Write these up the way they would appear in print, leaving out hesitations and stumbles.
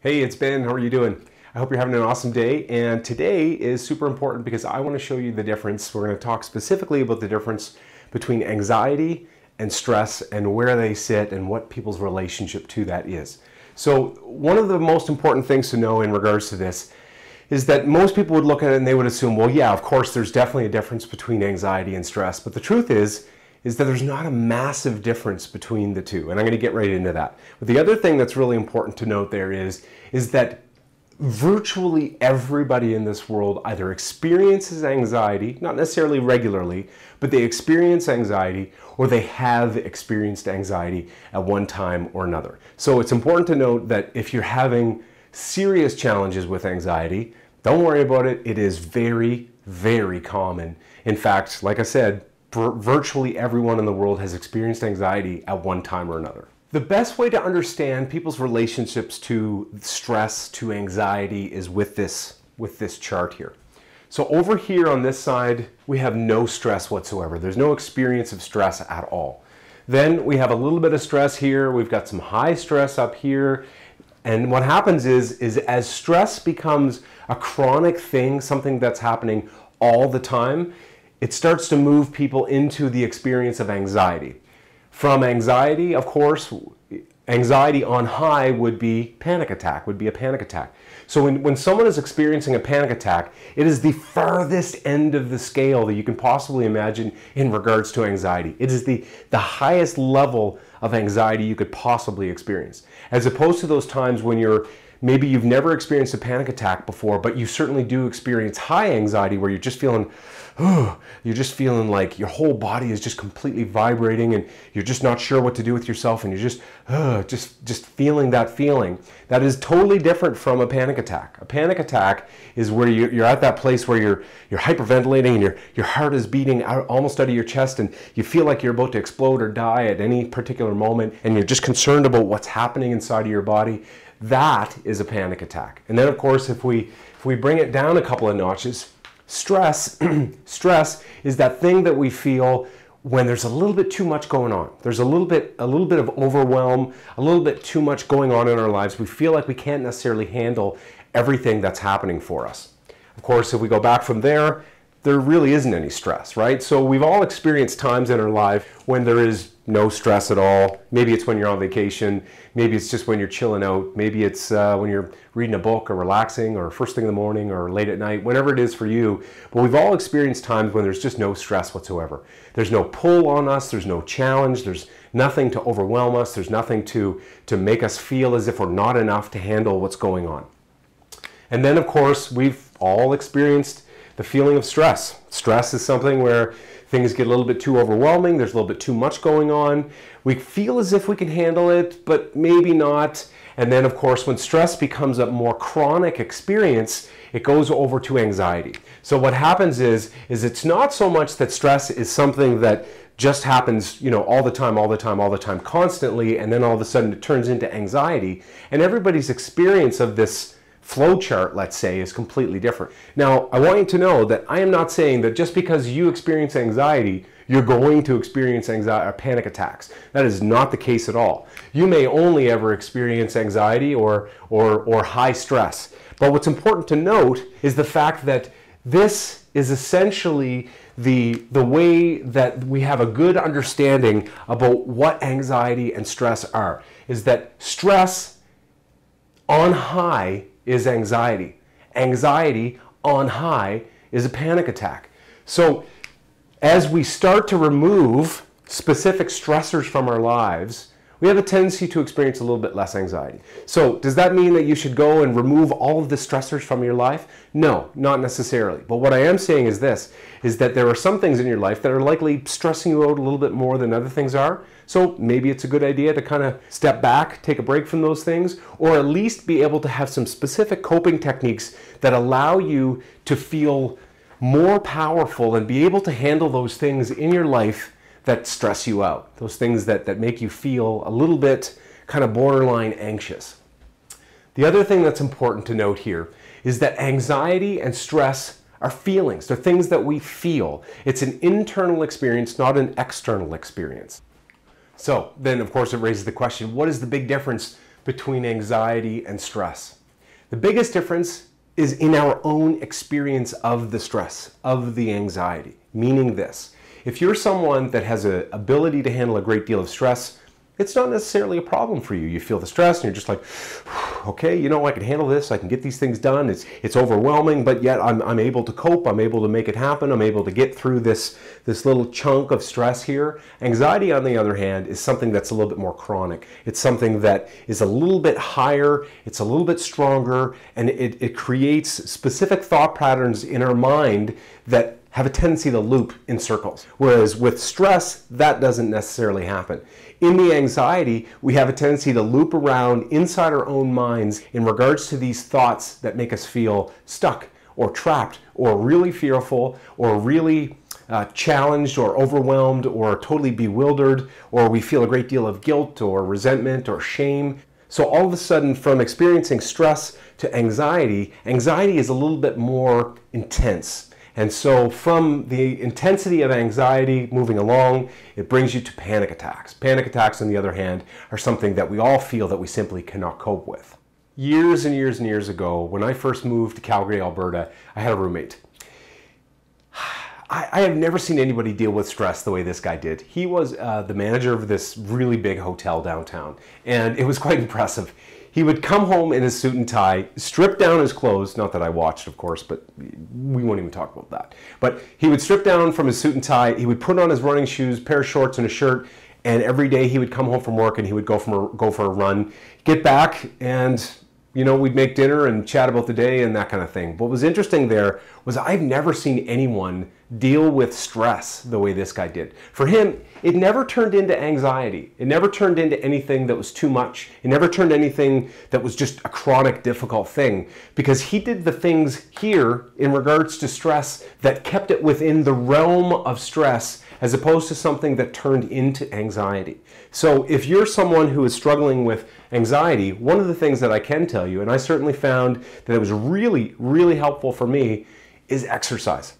Hey, it's Ben. How are you doing? I hope you're having an awesome day. And today is super important because I want to show you the difference. We're going to talk specifically about the difference between anxiety and stress and where they sit and what people's relationship to that is. So one of the most important things to know in regards to this is that most people would look at it and they would assume, well, yeah, of course, there's definitely a difference between anxiety and stress. But the truth is that there's not a massive difference between the two. And I'm going to get right into that. But the other thing that's really important to note there is that virtually everybody in this world either experiences anxiety, not necessarily regularly, but they experience anxiety or they have experienced anxiety at one time or another. So it's important to note that if you're having serious challenges with anxiety, don't worry about it. It is very, very common. In fact, like I said, virtually everyone in the world has experienced anxiety at one time or another. The best way to understand people's relationships to stress, to anxiety, is with this chart here. So over here on this side, we have no stress whatsoever. There's no experience of stress at all. Then we have a little bit of stress here. We've got some high stress up here. And what happens is as stress becomes a chronic thing, something that's happening all the time, it starts to move people into the experience of anxiety. From anxiety, of course, anxiety on high would be panic attack, would be a panic attack. So when someone is experiencing a panic attack, it is the farthest end of the scale that you can possibly imagine in regards to anxiety. It is the highest level of anxiety you could possibly experience. As opposed to those times when maybe you've never experienced a panic attack before, but you certainly do experience high anxiety where you're just feeling like your whole body is just completely vibrating and you're just not sure what to do with yourself and you're just feeling that feeling. That is totally different from a panic attack. A panic attack is where you're at that place where you're hyperventilating and your heart is beating almost out of your chest and you feel like you're about to explode or die at any particular moment and you're just concerned about what's happening inside of your body. That is a panic attack. And then of course, if we bring it down a couple of notches, stress is that thing that we feel when there's a little bit too much going on. There's a little bit of overwhelm, a little bit too much going on in our lives. We feel like we can't necessarily handle everything that's happening for us. Of course, if we go back from there really isn't any stress, right? So we've all experienced times in our life when there is no stress at all. Maybe it's when you're on vacation. Maybe it's just when you're chilling out. Maybe it's when you're reading a book or relaxing or first thing in the morning or late at night, whatever it is for you. But we've all experienced times when there's just no stress whatsoever. There's no pull on us. There's no challenge. There's nothing to overwhelm us. There's nothing to make us feel as if we're not enough to handle what's going on. And then, of course, we've all experienced the feeling of stress. Stress is something where things get a little bit too overwhelming. There's a little bit too much going on. We feel as if we can handle it, but maybe not. And then, of course, when stress becomes a more chronic experience, it goes over to anxiety. So what happens is it's not so much that stress is something that just happens, all the time, constantly, and then all of a sudden it turns into anxiety. And everybody's experience of this flow chart, let's say, is completely different. Now, I want you to know that I am not saying that just because you experience anxiety, you're going to experience anxiety or panic attacks. That is not the case at all. You may only ever experience anxiety or high stress. But what's important to note is the fact that this is essentially the way that we have a good understanding about what anxiety and stress are. Is that stress on high is anxiety. Anxiety on high is a panic attack. So as we start to remove specific stressors from our lives, we have a tendency to experience a little bit less anxiety. So does that mean that you should go and remove all of the stressors from your life? No, not necessarily. But what I am saying is this, is that there are some things in your life that are likely stressing you out a little bit more than other things are. So maybe it's a good idea to kind of step back, take a break from those things, or at least be able to have some specific coping techniques that allow you to feel more powerful and be able to handle those things in your life that stress you out, those things that make you feel a little bit kind of borderline anxious. The other thing that's important to note here is that anxiety and stress are feelings. They're things that we feel. It's an internal experience, not an external experience. So then, of course, it raises the question, what is the big difference between anxiety and stress. The biggest difference is in our own experience of the stress, of the anxiety. Meaning this, if you're someone that has an ability to handle a great deal of stress, it's not necessarily a problem for you. You feel the stress and you're just like, okay, you know, I can handle this. I can get these things done. It's overwhelming, but yet I'm able to cope. I'm able to make it happen. I'm able to get through this little chunk of stress here. Anxiety, on the other hand, is something that's a little bit more chronic. It's something that is a little bit higher. It's a little bit stronger, and it creates specific thought patterns in our mind that have a tendency to loop in circles. Whereas with stress, that doesn't necessarily happen. In the anxiety, we have a tendency to loop around inside our own minds in regards to these thoughts that make us feel stuck or trapped or really fearful or really challenged or overwhelmed or totally bewildered, or we feel a great deal of guilt or resentment or shame. So all of a sudden, from experiencing stress to anxiety, anxiety is a little bit more intense. And so from the intensity of anxiety moving along, it brings you to panic attacks. Panic attacks, on the other hand, are something that we all feel that we simply cannot cope with. Years and years and years ago, when I first moved to Calgary, Alberta, I had a roommate. I have never seen anybody deal with stress the way this guy did. He was the manager of this really big hotel downtown, and it was quite impressive. He would come home in his suit and tie, strip down his clothes, not that I watched, of course, but we won't even talk about that. But he would strip down from his suit and tie, he would put on his running shoes, pair of shorts and a shirt, and every day he would come home from work and he would go for a run, get back, and you know, we'd make dinner and chat about the day and that kind of thing. What was interesting there was I've never seen anyone deal with stress the way this guy did. For him, it never turned into anxiety. It never turned into anything that was too much. It never turned anything that was just a chronic, difficult thing, because he did the things here in regards to stress that kept it within the realm of stress, as opposed to something that turned into anxiety. So if you're someone who is struggling with anxiety, one of the things that I can tell you, and I certainly found that it was really, really helpful for me, is exercise.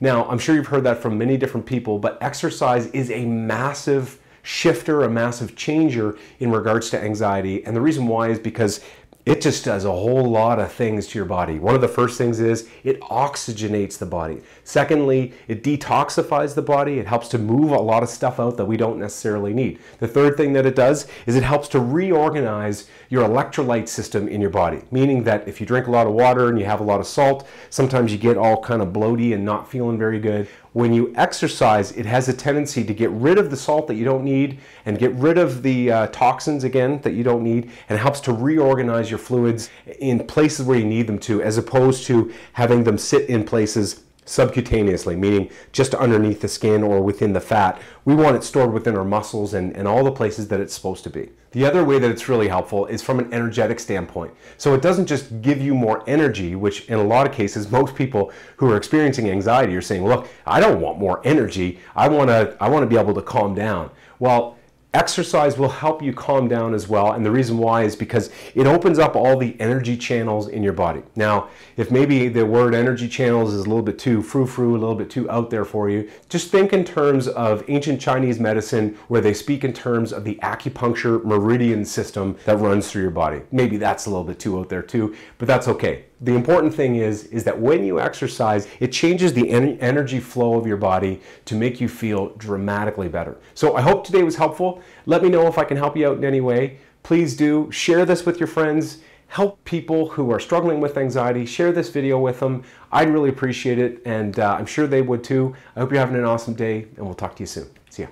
Now, I'm sure you've heard that from many different people, but exercise is a massive shifter, a massive changer in regards to anxiety. And the reason why is because it just does a whole lot of things to your body. One of the first things is it oxygenates the body. Secondly, it detoxifies the body. It helps to move a lot of stuff out that we don't necessarily need. The third thing that it does is it helps to reorganize your electrolyte system in your body, meaning that if you drink a lot of water and you have a lot of salt, sometimes you get all kind of bloaty and not feeling very good. When you exercise, it has a tendency to get rid of the salt that you don't need and get rid of the toxins, again, that you don't need, and it helps to reorganize your fluids in places where you need them to, as opposed to having them sit in places subcutaneously, meaning just underneath the skin or within the fat. We want it stored within our muscles and all the places that it's supposed to be. The other way that it's really helpful is from an energetic standpoint. So it doesn't just give you more energy, which in a lot of cases, most people who are experiencing anxiety are saying, look, I don't want more energy. I want to be able to calm down. Well, exercise will help you calm down as well, and the reason why is because it opens up all the energy channels in your body. Now, if maybe the word energy channels is a little bit too frou-frou, a little bit too out there for you, just think in terms of ancient Chinese medicine, where they speak in terms of the acupuncture meridian system that runs through your body. Maybe that's a little bit too out there too, but that's okay. The important thing is that when you exercise, it changes the energy flow of your body to make you feel dramatically better. So I hope today was helpful. Let me know if I can help you out in any way. Please do share this with your friends. Help people who are struggling with anxiety. Share this video with them. I'd really appreciate it, and I'm sure they would too. I hope you're having an awesome day, and we'll talk to you soon. See ya.